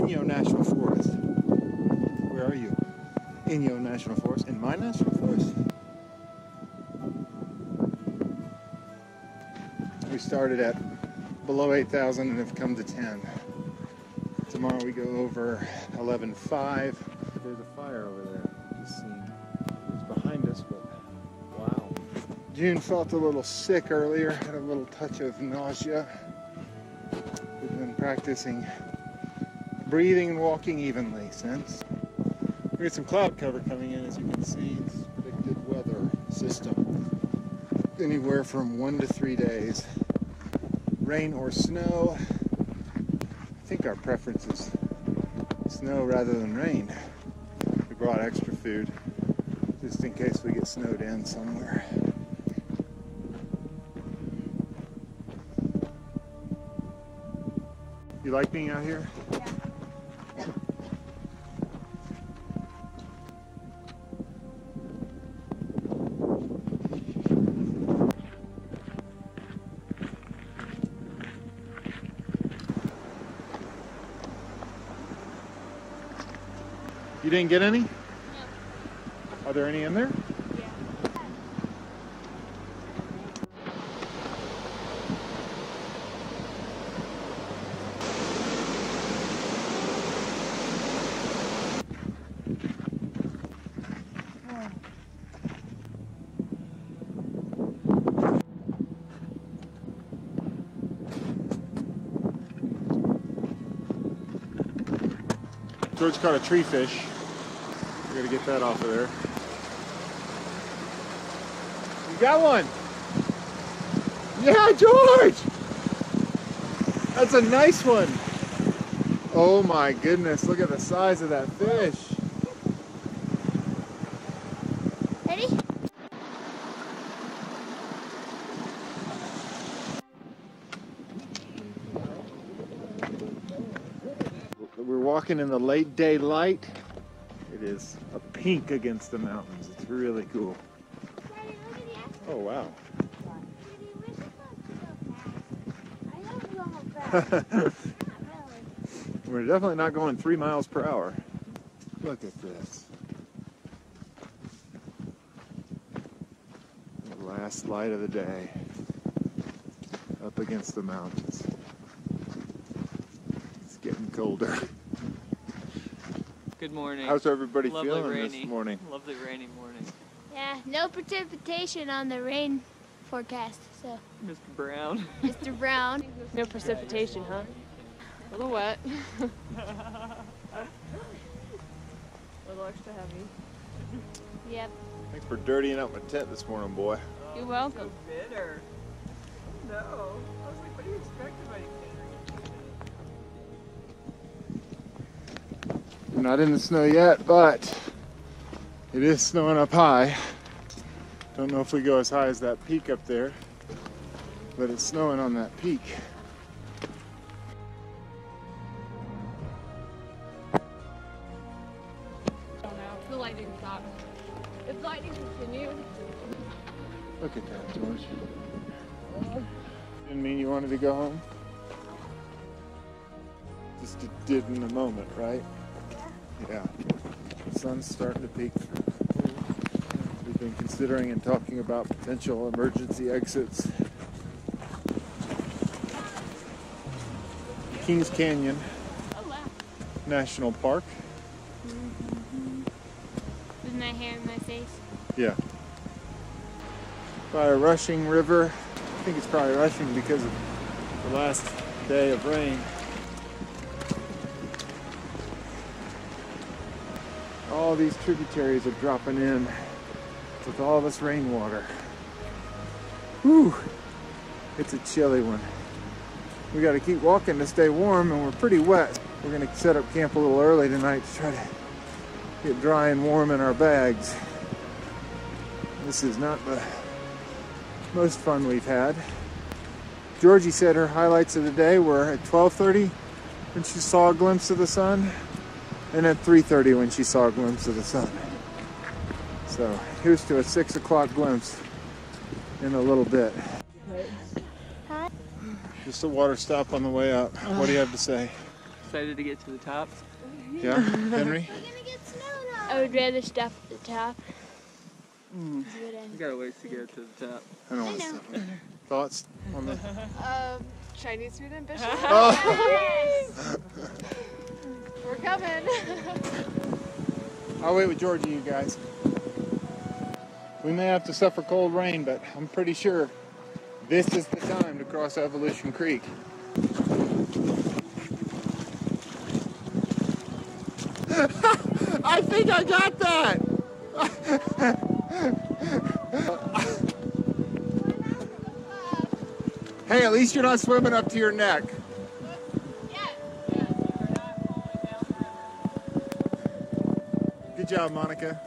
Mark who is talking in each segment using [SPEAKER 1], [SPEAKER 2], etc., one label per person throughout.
[SPEAKER 1] Inyo National Forest. Where are you? Inyo National Forest. In my national forest? We started at below 8,000 and have come to 10. Tomorrow we go over 11.5. There's a fire over there. Just seen. It's behind us, but wow. June felt a little sick earlier, had a little touch of nausea. We've been practicing breathing and walking evenly since. We got some cloud cover coming in, as you can see. It's predicted weather system. Anywhere from 1 to 3 days. Rain or snow. I think our preference is snow rather than rain. We brought extra food just in case we get snowed in somewhere. You like being out here?
[SPEAKER 2] Yeah.
[SPEAKER 1] You didn't get any?
[SPEAKER 2] No.
[SPEAKER 1] Are there any in there?
[SPEAKER 2] Yeah.
[SPEAKER 1] George caught a tree fish. We gotta get that off of there. You got one! Yeah, George! That's a nice one! Oh my goodness, look at the size of that fish.
[SPEAKER 2] Ready?
[SPEAKER 1] We're walking in the late day light. It is a pink against the mountains. It's really cool.
[SPEAKER 2] Daddy, look at the axle.
[SPEAKER 1] Oh wow.
[SPEAKER 2] Daddy, where's the bus go fast? I don't go fast. Not really.
[SPEAKER 1] We're definitely not going 3 miles per hour. Look at this. The last light of the day. Up against the mountains. It's getting colder.
[SPEAKER 3] Good morning.
[SPEAKER 1] How's everybody
[SPEAKER 3] Lovely
[SPEAKER 1] feeling
[SPEAKER 3] rainy.
[SPEAKER 1] this morning?
[SPEAKER 3] Lovely rainy morning.
[SPEAKER 2] Yeah, no precipitation on the rain forecast, so.
[SPEAKER 3] Mr. Brown.
[SPEAKER 2] Mr. Brown.
[SPEAKER 4] No precipitation, huh? A little wet. A little extra heavy.
[SPEAKER 2] Yep.
[SPEAKER 1] Thanks for dirtying up my tent this morning, boy.
[SPEAKER 4] You're welcome.
[SPEAKER 3] Bitter. No. I was like, what do you expect of my
[SPEAKER 1] We're not in the snow yet, but it is snowing up high. Don't know if we go as high as that peak up there, but it's snowing on that peak.
[SPEAKER 4] The lightning stopped. If lightning continued.
[SPEAKER 1] Look at that, George. Didn't mean you wanted to go home? Just did in the moment, right? Yeah. The sun's starting to peak. We've been considering and talking about potential emergency exits. Kings Canyon National Park.
[SPEAKER 2] With my hair in my face.
[SPEAKER 1] Yeah. By a rushing river. I think it's probably rushing because of the last day of rain. All these tributaries are dropping in with all this rainwater. Whew, it's a chilly one. We got to keep walking to stay warm, and we're pretty wet. We're going to set up camp a little early tonight to try to get dry and warm in our bags. This is not the most fun we've had. Georgie said her highlights of the day were at 12:30 when she saw a glimpse of the sun, and at 3:30 when she saw a glimpse of the sun. So here's to a 6 o'clock glimpse in a little bit.
[SPEAKER 2] Hi.
[SPEAKER 1] Just a water stop on the way up. What do you have to say?
[SPEAKER 3] excited to get to the top.
[SPEAKER 1] Yeah, Henry?
[SPEAKER 2] We're gonna get snow now. I would rather stop at the top.
[SPEAKER 3] We got a ways to get to the top.
[SPEAKER 1] I don't want to stop. Thoughts on the...
[SPEAKER 5] Chinese food ambition.
[SPEAKER 1] Oh.
[SPEAKER 5] We're coming.
[SPEAKER 1] I'll wait with Georgie, you guys. We may have to suffer cold rain, but I'm pretty sure this is the time to cross Evolution Creek. I think I got that! Hey, at least you're not swimming up to your neck. Good job, Monica.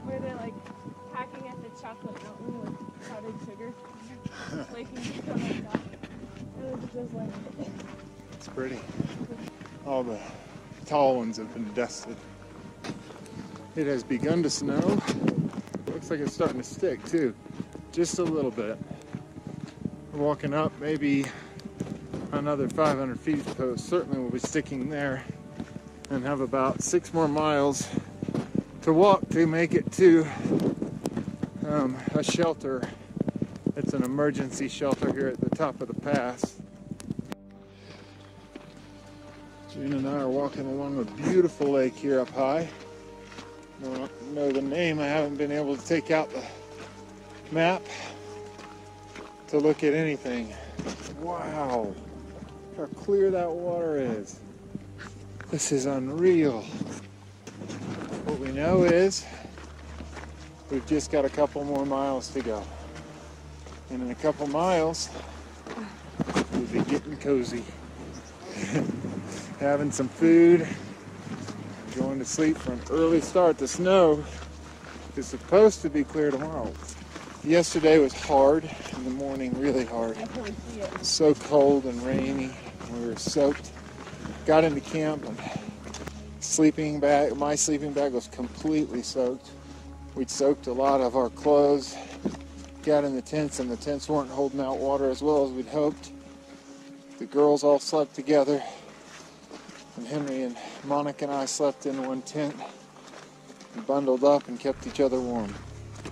[SPEAKER 5] Where they're like hacking at the chocolate mountain with powdered sugar. Flaking it on top. It was just like...
[SPEAKER 1] It's pretty. All the tall ones have been dusted. It has begun to snow. Looks like it's starting to stick too. Just a little bit. We're walking up maybe another 500 feet, so certainly we'll be sticking there and have about 6 more miles to walk to make it to a shelter. It's an emergency shelter here at the top of the pass. June and I are walking along a beautiful lake here up high. I don't know the name. I haven't been able to take out the map to look at anything. Wow, how clear that water is. This is unreal. What we know is we've just got a couple more miles to go. And in a couple miles, we'll be getting cozy. Having some food, going to sleep for an early start. The snow is supposed to be clear tomorrow. Yesterday was hard in the morning, really hard. So cold and rainy. We were soaked. Got into camp and my sleeping bag was completely soaked. We'd soaked a lot of our clothes. Got in the tents and the tents weren't holding out water as well as we'd hoped. The girls all slept together. And Henry and Monica and I slept in one tent, bundled up and kept each other warm.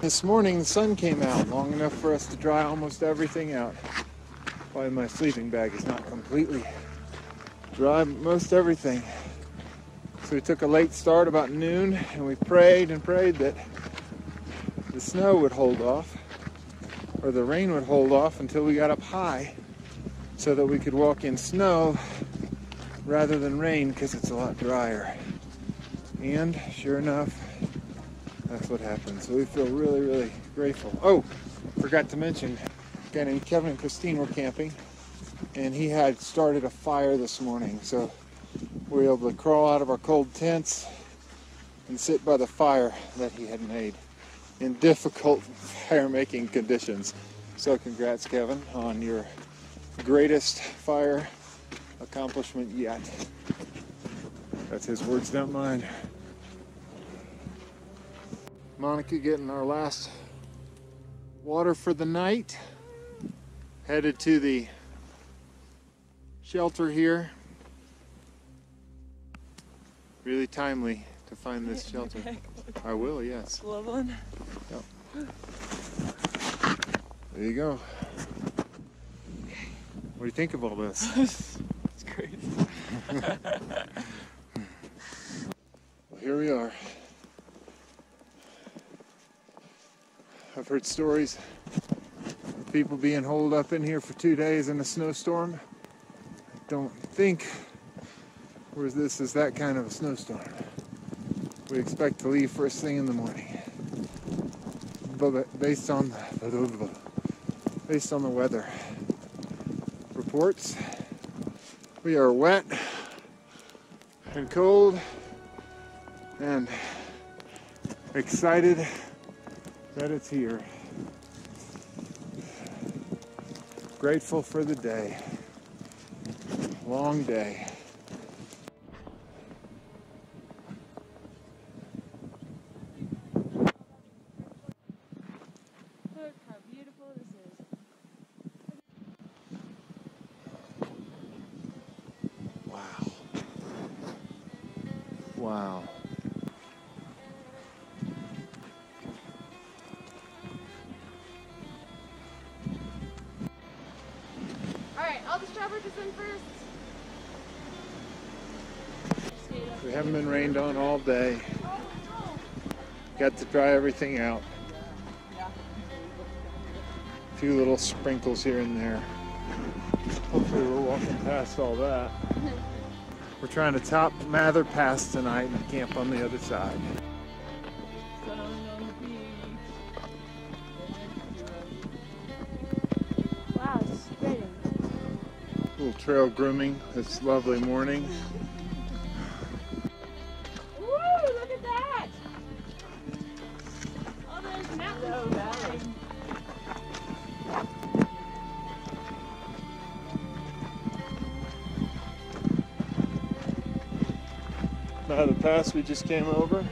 [SPEAKER 1] This morning the sun came out long enough for us to dry almost everything out. Why my sleeping bag is not completely dry, but most everything. So we took a late start about noon and we prayed and prayed that the snow would hold off or the rain would hold off until we got up high so that we could walk in snow rather than rain because it's a lot drier. And sure enough, that's what happened. So we feel really, really grateful. Oh, forgot to mention, a guy named Kevin and Christine were camping and he had started a fire this morning. So we were able to crawl out of our cold tents and sit by the fire that he had made in difficult fire-making conditions. So congrats, Kevin, on your greatest fire accomplishment yet. That's his words, not mine. Monica getting our last water for the night. Headed to the shelter here. Really timely to find this shelter. I will, yes.
[SPEAKER 5] Love one.
[SPEAKER 1] Yep. There you go. What do you think of all this?
[SPEAKER 3] It's great.
[SPEAKER 1] Well, here we are. I've heard stories of people being holed up in here for 2 days in a snowstorm. I don't think this is that kind of a snowstorm. We expect to leave first thing in the morning. But based on the weather reports, we are wet and cold and excited that it's here. Grateful for the day. Long day. Wow.
[SPEAKER 5] Alright, I'll just drop her this in first.
[SPEAKER 1] We haven't been rained on all day. Got to dry everything out. A few little sprinkles here and there. Hopefully we're walking past all that. We're trying to top Mather Pass tonight and camp on the other side.
[SPEAKER 2] Wow, it's spreading.
[SPEAKER 1] Little trail grooming this lovely morning.
[SPEAKER 5] Woo! Look at that! Oh, there's mountains. So bad.
[SPEAKER 1] Mather Pass we just came over.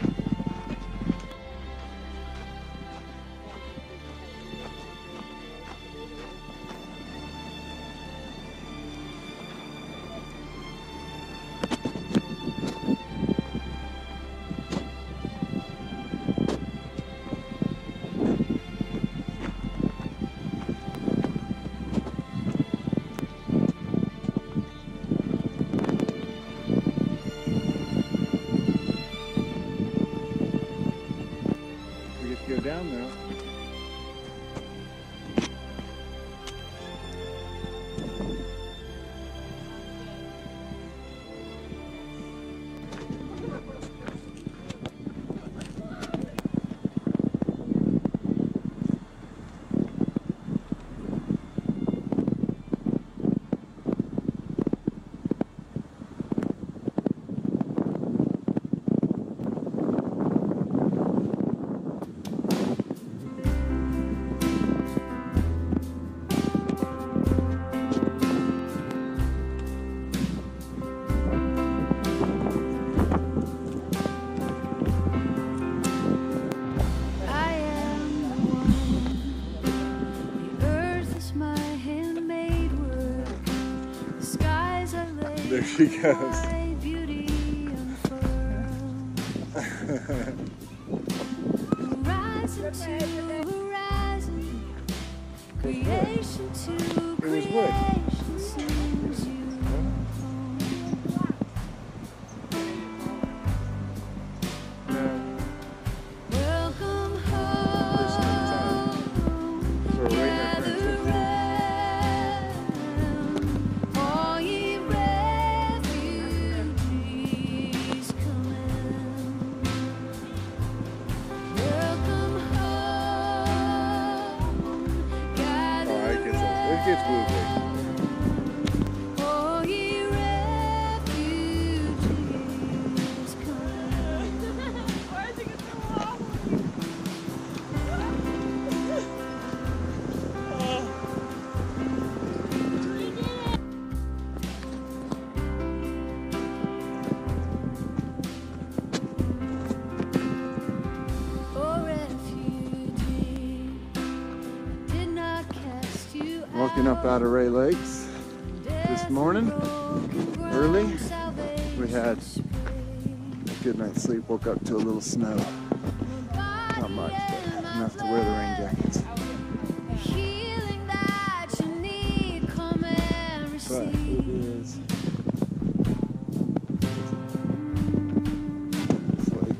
[SPEAKER 1] Go down now. There she goes. It was wood. It gets woozy.
[SPEAKER 2] Oh, ye refugees
[SPEAKER 5] Why is it getting so wobbly?
[SPEAKER 2] Oh, refugee, did not cast you
[SPEAKER 1] Walking up out of Ray Lakes this morning, early. We had a good night's sleep, woke up to a little snow. Not much, but enough to wear the rain jackets.
[SPEAKER 2] healing that you need, come and
[SPEAKER 1] But
[SPEAKER 2] receive.
[SPEAKER 1] it is this lake.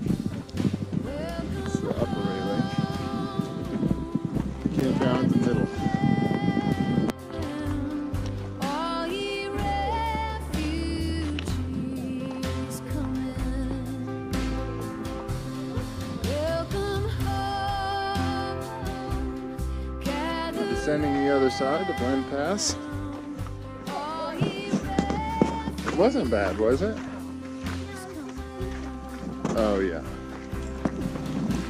[SPEAKER 1] It's the upper Ray Lake. Campground in the middle.
[SPEAKER 2] All ye refugees come in. Welcome home. Gather
[SPEAKER 1] Descending the other side of Glen Pass.
[SPEAKER 2] all ye
[SPEAKER 1] It wasn't bad, was it? Oh yeah.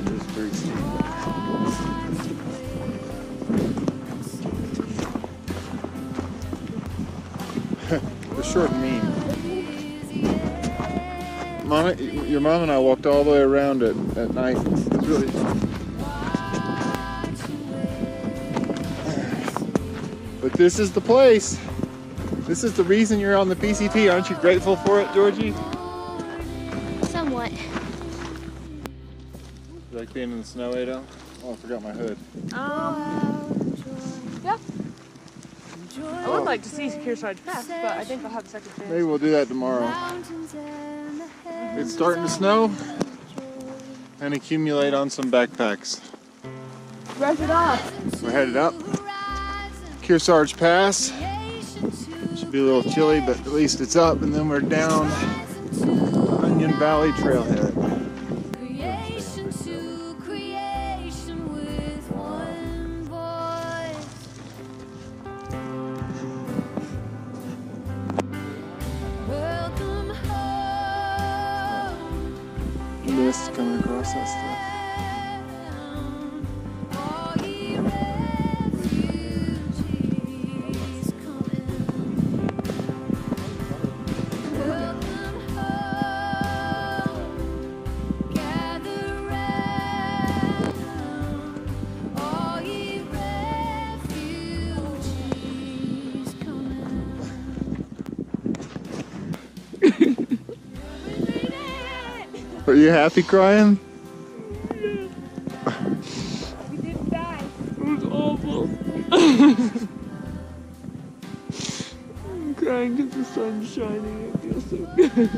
[SPEAKER 1] It was pretty steep. The short mean. Mama, your mom and I walked all the way around it at night. It was really fun. But this is the place. This is the reason you're on the PCT. Aren't you grateful for it, Georgie?
[SPEAKER 2] So Somewhat.
[SPEAKER 1] You like being in the snow, Ada? Oh, I forgot my hood.
[SPEAKER 5] Yeah. I would like to see Kearsarge Pass, but I think I'll have a second chance.
[SPEAKER 1] Maybe we'll do that tomorrow. It's starting to snow and accumulate on some backpacks.
[SPEAKER 5] Brush it off.
[SPEAKER 1] We're headed up. Kearsarge Pass. Should be a little chilly, but at least it's up, and then we're down Onion Valley Trailhead. Mist coming across that stuff. Are you happy crying?
[SPEAKER 5] We didn't die.
[SPEAKER 3] It was awful. I'm crying because the sun's shining. It feels so good.